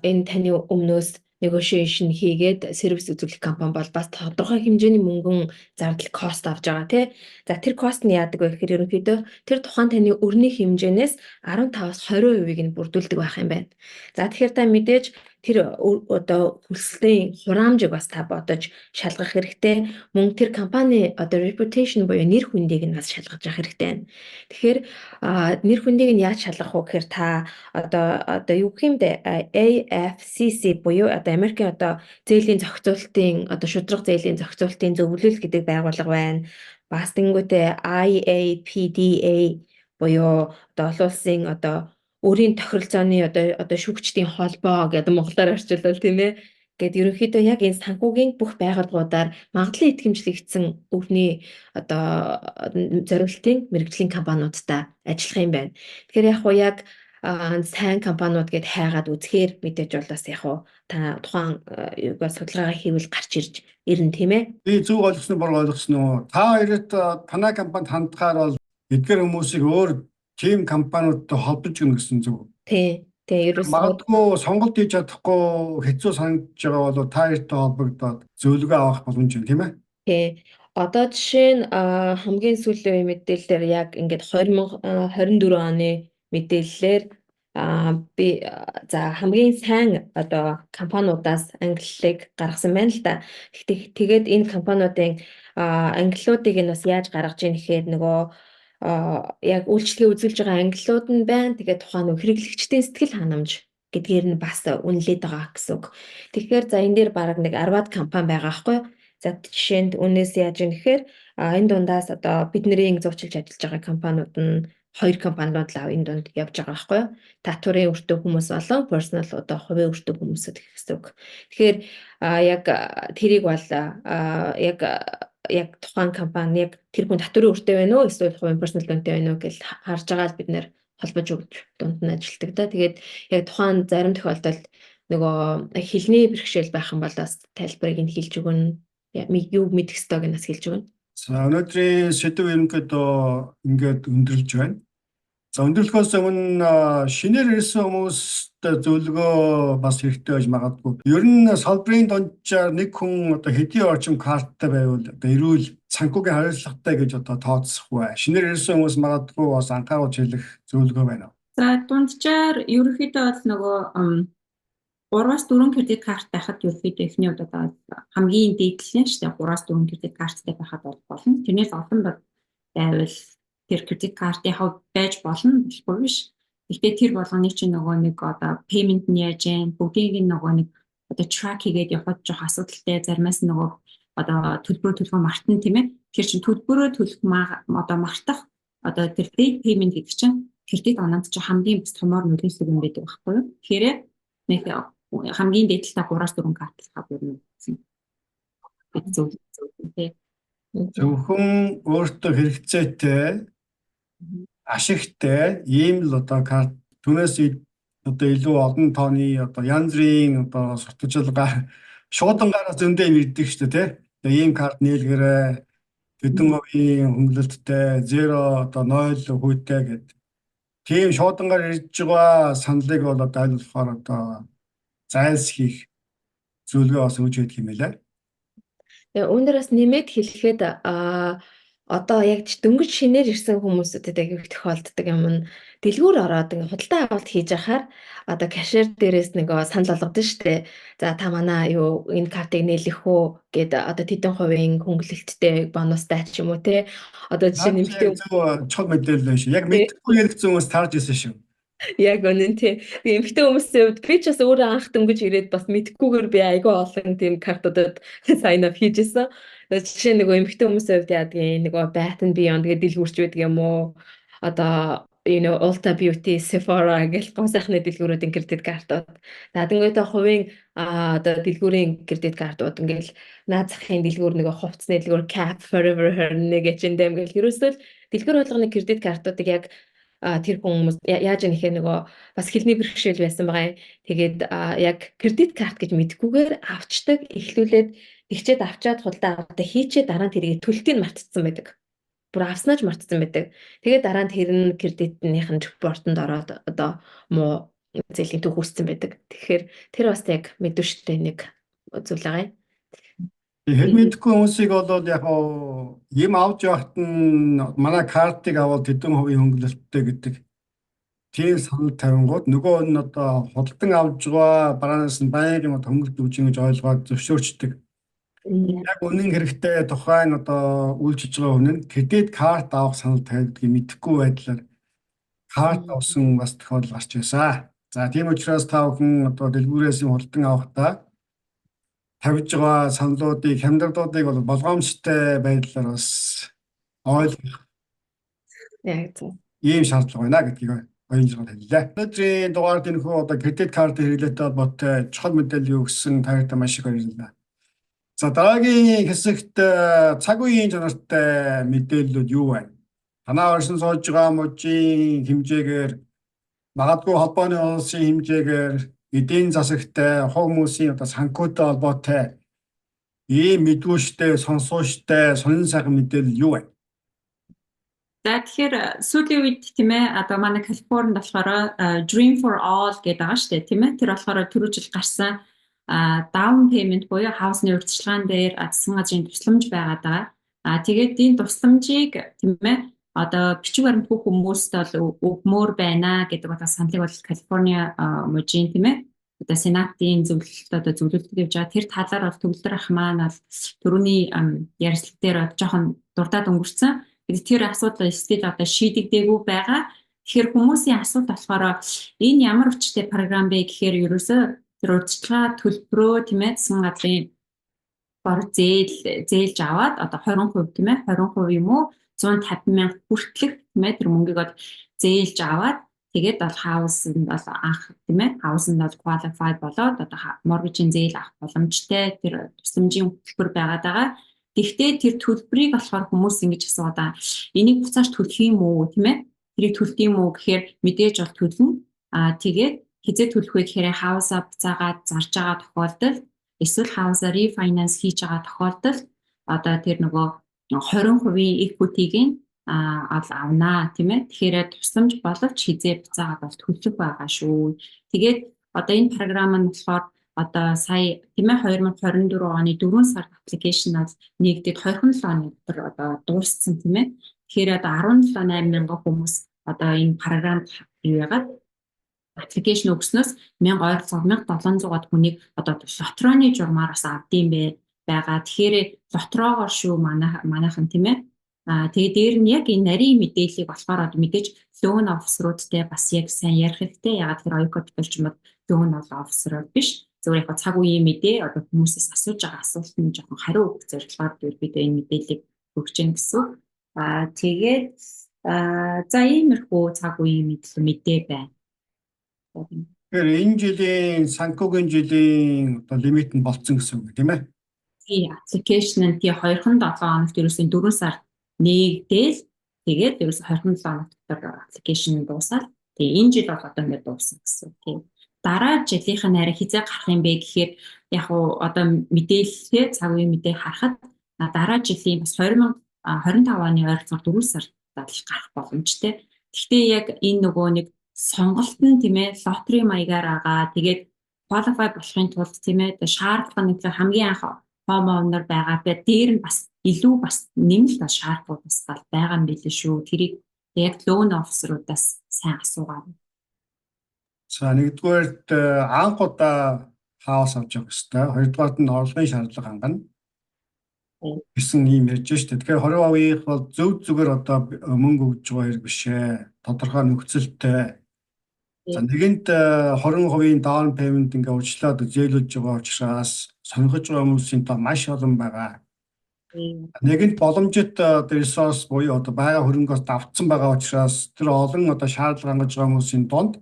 энэ таны өмнөөс negotiation хийгээд сервис үзүүлэх компани бол бас тодорхой хэмжээний мөнгөн зардал кост авч байгаа тий. За тэр кост нь яадаг вэ гэхээр ерөнхийдөө тэр тухайн таны өрний хэмжээнээс 15-аас 20% нь бүрдүүлдэг байх юм байна. За тэгэхээр та мэдээж тэр одоо хөлслийн хураамжийг бас та бодож шалгах хэрэгтэй. Мөн тэр компани одоо reputation буюу нэр хүндийг нь бас шалгаж явах хэрэгтэй байна. Тэгэхээр нэр хүндийг нь яаж шалгах вэ гэхээр та одоо юу гэх юм бэ? AFCC буюу одоо Америкийн одоо зээлийн зохицуулалтын одоо шударга зээлийн зохицуулалтын зөвлөл гэдэг байгууллага байна. Бас тэнгуүтээ IAPDA буюу одоо олон улсын одоо өөрийн тохиролцооны одоо шүүгчдийн холбоо гэдэг монголоор орчуулбал тийм ээ. Гэт ерөнхийдөө яг энэ санхүүгийн бүх байгууллагуудаар магадлан итгэмжлэгдсэн өвний одоо зориултын мэрэгжлийн компаниудтай ажиллах юм байна. Тэгэхээр яг уу яг сайн компаниуд гэд хайгаад үзэхээр мэдээж бол бас яг уу та тухайн юугаар судалгаагаа хийвэл гарч ирж ирнэ тийм ээ. Би зөв ойлгосноо буруу ойлгосноо. Та хоёрт танай компанид хандхаар бол эдгээр хүмүүсийг өөр тим компаниудтай холбож гэнэ гэсэн зөв. Тий, ерөөсөө Магадгүй сонголт хийж чадахгүй хэцүү санагдж байгаа бол та хоёртой холбогдоод зөвлөгөө авах боломж юм тийм ээ. тий. Одоо жишээ нь хамгийн сүүлийн мэдээлэлээр яг ингээд 2024 оны мэдээллээр би за хамгийн сайн одоо компаниудаас ангиллыг гаргасан байна л да. Тэгээд энэ компаниудын ангиллуудыг нь бас яаж гаргаж ийн гэхээр нөгөө яг үйлчлэгээ үзүүлж байгаа ангиллууд нь байна. Тэгээд тухайн нөгөө хэрэглэгчдийн сэтгэл ханамж гэдгээр нь бас үнэлээд байгаа гэсэн үг. Тэгэхээр за энэ дээр баг нэг 10-аад компани байгаа байхгүй юу? За жишээнд үнээс яаж юм гэхээр энэ дундаас одоо бидний зурчилж ажиллаж байгаа компаниуд нь 2 компаниуд л энэ дунд явж байгаа байхгүй юу? Татварын өртөө хүмүүс болон personal одоо хувийн өртөө хүмүүсүүд гэсэн үг. Тэгэхээр яг тэрийг бол яг тухайн компани яг тэр хүн татварын өртөө байна уу эсвэл хувийн personal дүнтэй байна уу гэж харж байгаа л бид нэр холбож өгч дунд нь ажилладаг да. Тэгээд яг тухайн зарим тохиолдолд нөгөө хэлний бэрхшээл байх юм бол бас тайлбарыг нь хэлж өгнө. Юу мэдэх ёстойг нь бас хэлж өгнө. За өнөөдрийн сэдв ерөнхийдөө ингээд өндөрлж байна. За өндөрлөхөөс өмнө шинээр ирсэн хүмүүст зөвлөгөө бас хэрэгтэй байж магадгүй. Ер нь салбарын дунджаар нэг хүн одоо хэдийн орчим карттай байвал одоо эрүүл санхүүгийн хариуцлагатай гэж одоо тооцох бай. Шинээр ирсэн хүмүүс магадгүй бас анхааруулж хэлэх зөвлөгөө байна. За дунджаар ерөнхийдөө бол нөгөө 3-4 кредит карт байхад ерөнхийдөө эхний удаа хамгийн дээдлэн шүү дээ 3-4 кредит карттай байхад болно. Тэрнээс олон байвал тэр кредит картын хав байж болно болохгүй биш. Гэхдээ тэр болгоны чинь нөгөө нэг одоо payment нь яаж вэ? Бүгдийг нь нөгөө нэг одоо track хийгээд явахад жоох асуудалтай заримаас нөгөө одоо төлбөрөө мартна тийм ээ. Тэр чинь төлбөрөө төлөх одоо мартах одоо тэр late payment гэдэг чинь кредит ононд чинь хамгийн бас томоор нөлөөлсөн юм байдаг байхгүй юу? Тэгэхээр нэг хамгийн дээдлээ 3-4 карт хавьна гэсэн. Зөв тийм. Зөвхөн өөртөө хэрэгцээтэй ашигтай ийм л одоо карт түүнээс одоо илүү олон тооны одоо янз бүрийн одоо сурталчилгаа шуудангаар зөндөө ирдэг шүү дээ тийм. Ийм карт нийлгэрээ хэдэн хувийн хөнгөлөлттэй 0 одоо 0 хүйттэй гэдэг. Тийм шуудангаар ирж байгаа саналыг бол одоо аль болохоор одоо зайлсхийх зөвлөгөө бас өгч байдаг юм байлаа. Үүнээс нэмээд хэлэхэд одоо яг дөнгөж шинээр ирсэн хүмүүсүүдэд яг их тохиолддог юм нь дэлгүүр ороод ингээ худалдаа авалт хийж ахаар одоо кашир дээрээс нэг санал болгодог штэ. За та манай юу энэ картыг нээлэх үү гэд одоо тэдэн хувийн хөнгөлөлттэй бонустай ч юм уу те. Одоо жишээ нь зөв чод мэдээлэл байна шүү. Яг мэдхгүй яригдсан хүмүүс таарж ирсэн шүү. Яг үнэн тий. Тэгээ эмэгтэй хүмүүсийн хувьд би ч бас өөрөө анх дөнгөж ирээд бас мэдхгүйгээр би айгүй олон тийм картуудад sign up хийжсэн. Жишээ нөгөө эмэгтэй хүмүүсийн хувьд яадгийн нөгөө Bath and Beyond гэдэг дэлгүүрч байдаг юм уу? Одоо Ulta Beauty, Sephora гэх гоо сайхны дэлгүүрүүдийн кредит картууд. За тэнгуүтэ хувийн одоо дэлгүүрийн кредит картууд ингээл наад захын дэлгүүр нөгөө хувцсны дэлгүүр Cap Forever 21 H&M гэх ерөөсөө дэлгүүр болгоны кредит картуудыг яг тэр хүмүүс яаж юм гэхээр нөгөө бас хэлний бэрхшээл байсан байгаа юм. Тэгээд яг кредит карт гэж мэдхгүйгээр авчдаг, эхлүүлээд тэгчээд авчаад худалдаа авалтаа хийчээ дараа нь тэрийг төлтийг мартцсан байдаг. Бүр авснаач мартцсан байдаг. Тэгээд дараа нь тэр нь кредитнийхэн репортонд ороод одоо муу зээлийн төв үүссэн байдаг. Тэгэхээр тэр бас яг мэдвэштэй нэг зүйл байгаа юм. Хэд мэдгүй хүмүүсийг бол яг юм авч явахт нь манай картыг аваад хэдэн хувийн хөнгөлөлттэй гэдэг тийм санал тавингууд нөгөө нь одоо худалдан авж байгаа бараанаас нь байнгын хөнгөлөлт үүж ингэж ойлгоод зөвшөөрчдөг. Яг үнэн хэрэгтэй тухайн одоо үйлчилж байгаа хүн нь кредит карт авах санал тавьдгийг мэдэхгүй байдлаар карт авсан бас тохиолдол гарч байсан. За тийм учраас та бүхэн одоо дэлгүүрээс худалдан авахдаа тавьж байгаа саналуудыг, хямдрлуудыг бол болгоомжтой байдлаар бас ойлгох Яг зөв. ийм шаардлага байна гэдгийг баярлалаа хэллээ. Өнөөдрийн дугаард энэхүү одоо кредит карт хэрэглээтэй холбоотой чухал мэдээлэл өгсөн таартай маш их баярлалаа. За дараагийн хэсэгт цаг үеийн чанартай мэдээллүүд юу байна? Танаа оршин сууж байгаа мужийн хэмжээгээр магадгүй холбооны улсын хэмжээгээр эдийн засагтай хүмүүсийн одоо санхүүтэй холбоотой ийм мэдгүүштэй, сонсууштай, сонин сайхан мэдээлэл юу байна? За тэгэхээр сүүлийн үед тийм ээ одоо манай Калифорнид болохоор Dream for All гэдэг байгаа шүү дээ тийм ээ. Тэр болохоор түрүү жил гарсан down payment буюу хаусны урьдчилгаан дээр засгийн газрын тусламж байгаад байгаа. Тэгээд энэ тусламжийг тийм ээ одоо бичиг баримтгүй хүмүүст бол өгмөр байна гэдэг одоо саналыг бол Калифорни мужийн тийм ээ одоо сенатын зөвлөлт явж байгаа. Тэр талаар бол төгөлдөр ах маань бол түрүүний ярилцлага дээр жоохон дурдаад өнгөрцөн. Тэр асуудал стил одоо шийдэгдээгүй байгаа. Тэгэхээр хүмүүсийн асуулт болохоор энэ ямар хүчтэй програм бэ гэхээр ерөөсөө тэр урьдчилгаа төлбөрөө тийм ээ засгийн газрын бор зээлж аваад одоо 20% тийм ээ 20% юм уу 150 мянга хүртэлх тийм ээ тэр мөнгийг бол зээлж аваад тэгээд бол хаусанд бол анх тийм ээ хаусанд бол qualified болоод одоо mortgage-ийн зээл авах боломжтой тэр тусламжийн хөтөлбөр байгаад байгаа. Гэхдээ тэр төлбөрийг болохоор хүмүүс ингэж асуудаа. Энийг буцааж төлөх юм уу тийм ээ? Тэрийг төлөх юм уу гэхээр мэдээж бол төлнө. Тэгээд хизээ төлөх вэ гэхээр хаусаа буцаагаад зарж байгаа тохиолдолд эсвэл хаусаа refinance хийж байгаа тохиолдолд одоо тэр нөгөө 20% equity-г авнаа тийм ээ. Тэгэхээр тусламж боловч хизээ буцаагаад бол төлөх байгаа шүү. Тэгээд одоо энэ програм нь болохоор одоо сая тийм ээ 2024 оны 4 сард аппликейшн бол нэгдээд 27 оны дотор одоо дууссан тийм ээ. Тэгэхээр одоо 17,8 мянган хүмүүс одоо энэ програмд яваад аппликейшн өгснөөс 1000 ойролцоогоор 1700-аад хүнийг одоо лотерейны журмаар бас авдсан байгаа. Тэгэхээр лотероогоор шүү манайхан тийм ээ. Тэгээд дээр нь яг энэ нарийн мэдээллийг болохоор одоо мэдээж loan officer-уудтай бас яг сайн ярих хэрэгтэй. Ягаад тэр оюутнууд болж юм бол loan officer биш. Зөвхөн яг цаг үеийн мэдээ одоо хүмүүсээс асууж байгаа асуултанд жоохон хариу өгөх зорилгоор бид энэ мэдээллийг өгч гэн гэсэн. Тэгээд за иймэрхүү цаг үеийн мэдээ байна. Тэгэхээр энэ жилийн санхүүгийн жилийн одоо лимит нь болцсон гэсэн үг тийм ээ. Тий, аппликейшн нь тий 27 хоногт ерөөсөө 4 сард нэгдээл тэгээд ерөөсөө 27 хоногт дотор аппликейшн дуусаад тэгээ энэ жил бол одоо ингээд дууссан гэсэн үг тийм. Дараа жилийнх нь арай хизээ гарах юм бэ гэхээр яг уу одоо мэдээлэлтэй цаг үеийн мэдээ харахад дараа жилийн бас 2025 оны ойролцоогоор 4 сард гарах боломжтой. Гэхдээ яг энэ нөгөө нэг сонголт нь тийм ээ лотери маягаар байгаа. Тэгээд qualify болохын тулд тийм ээ шаардлага нь хамгийн анх homeowner байгаа. Дээр нь бас илүү бас нэмэлт шаардлагууд бас байгаа юм билээ шүү. Тэрийг яг loan officer-уудаас сайн асуугаад. За нэгдүгээрт анх удаа хаус авч явах хэрэгтэй. Хоёрдугаарт нь орлогын шаардлага хангана. гэсэн юм ярьж штэ. Тэгэхээр 20% бол зүгээр одоо мөнгө өгж байгаа хэрэг биш ээ. Тодорхой нөхцөлтэй. За нэгэнт 20% down payment ингээ урьдчилаад зээлүүлж байгаа учраас сонирхож байгаа хүмүүсийн тоо маш олон байгаа. Нэгэнт боломжит ресурс буюу одоо байгаа хөрөнгөөс давтсан байгаа учраас тэр олон одоо шаардлага хангаж байгаа хүмүүсийн донд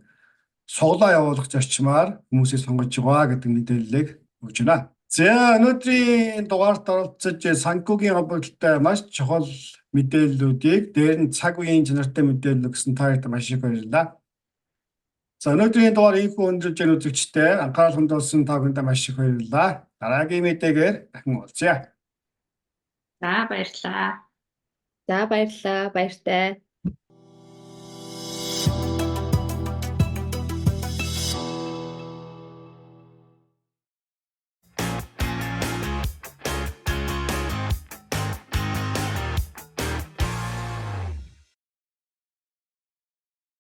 суглаа явуулах зарчмаар хүмүүсийг сонгож байгаа гэдэг мэдээллийг өгч байна. За өнөөдрийн дугаарт оролцож санхүүгийн холбоотой маш чухал мэдээллүүдийг дээр нь цаг үеийн чанартай мэдээлэл өгсөн таард маш их баярлалаа. За өнөөдрийн дугаар инфо өндөрлж байгаа үзэгчтэй анхаарал хандуулсан та бүхэнд маш их баярлалаа. Дараагийн мэдээгээр дахин уулзъя. За баярлалаа. За баярлалаа. Баяртай.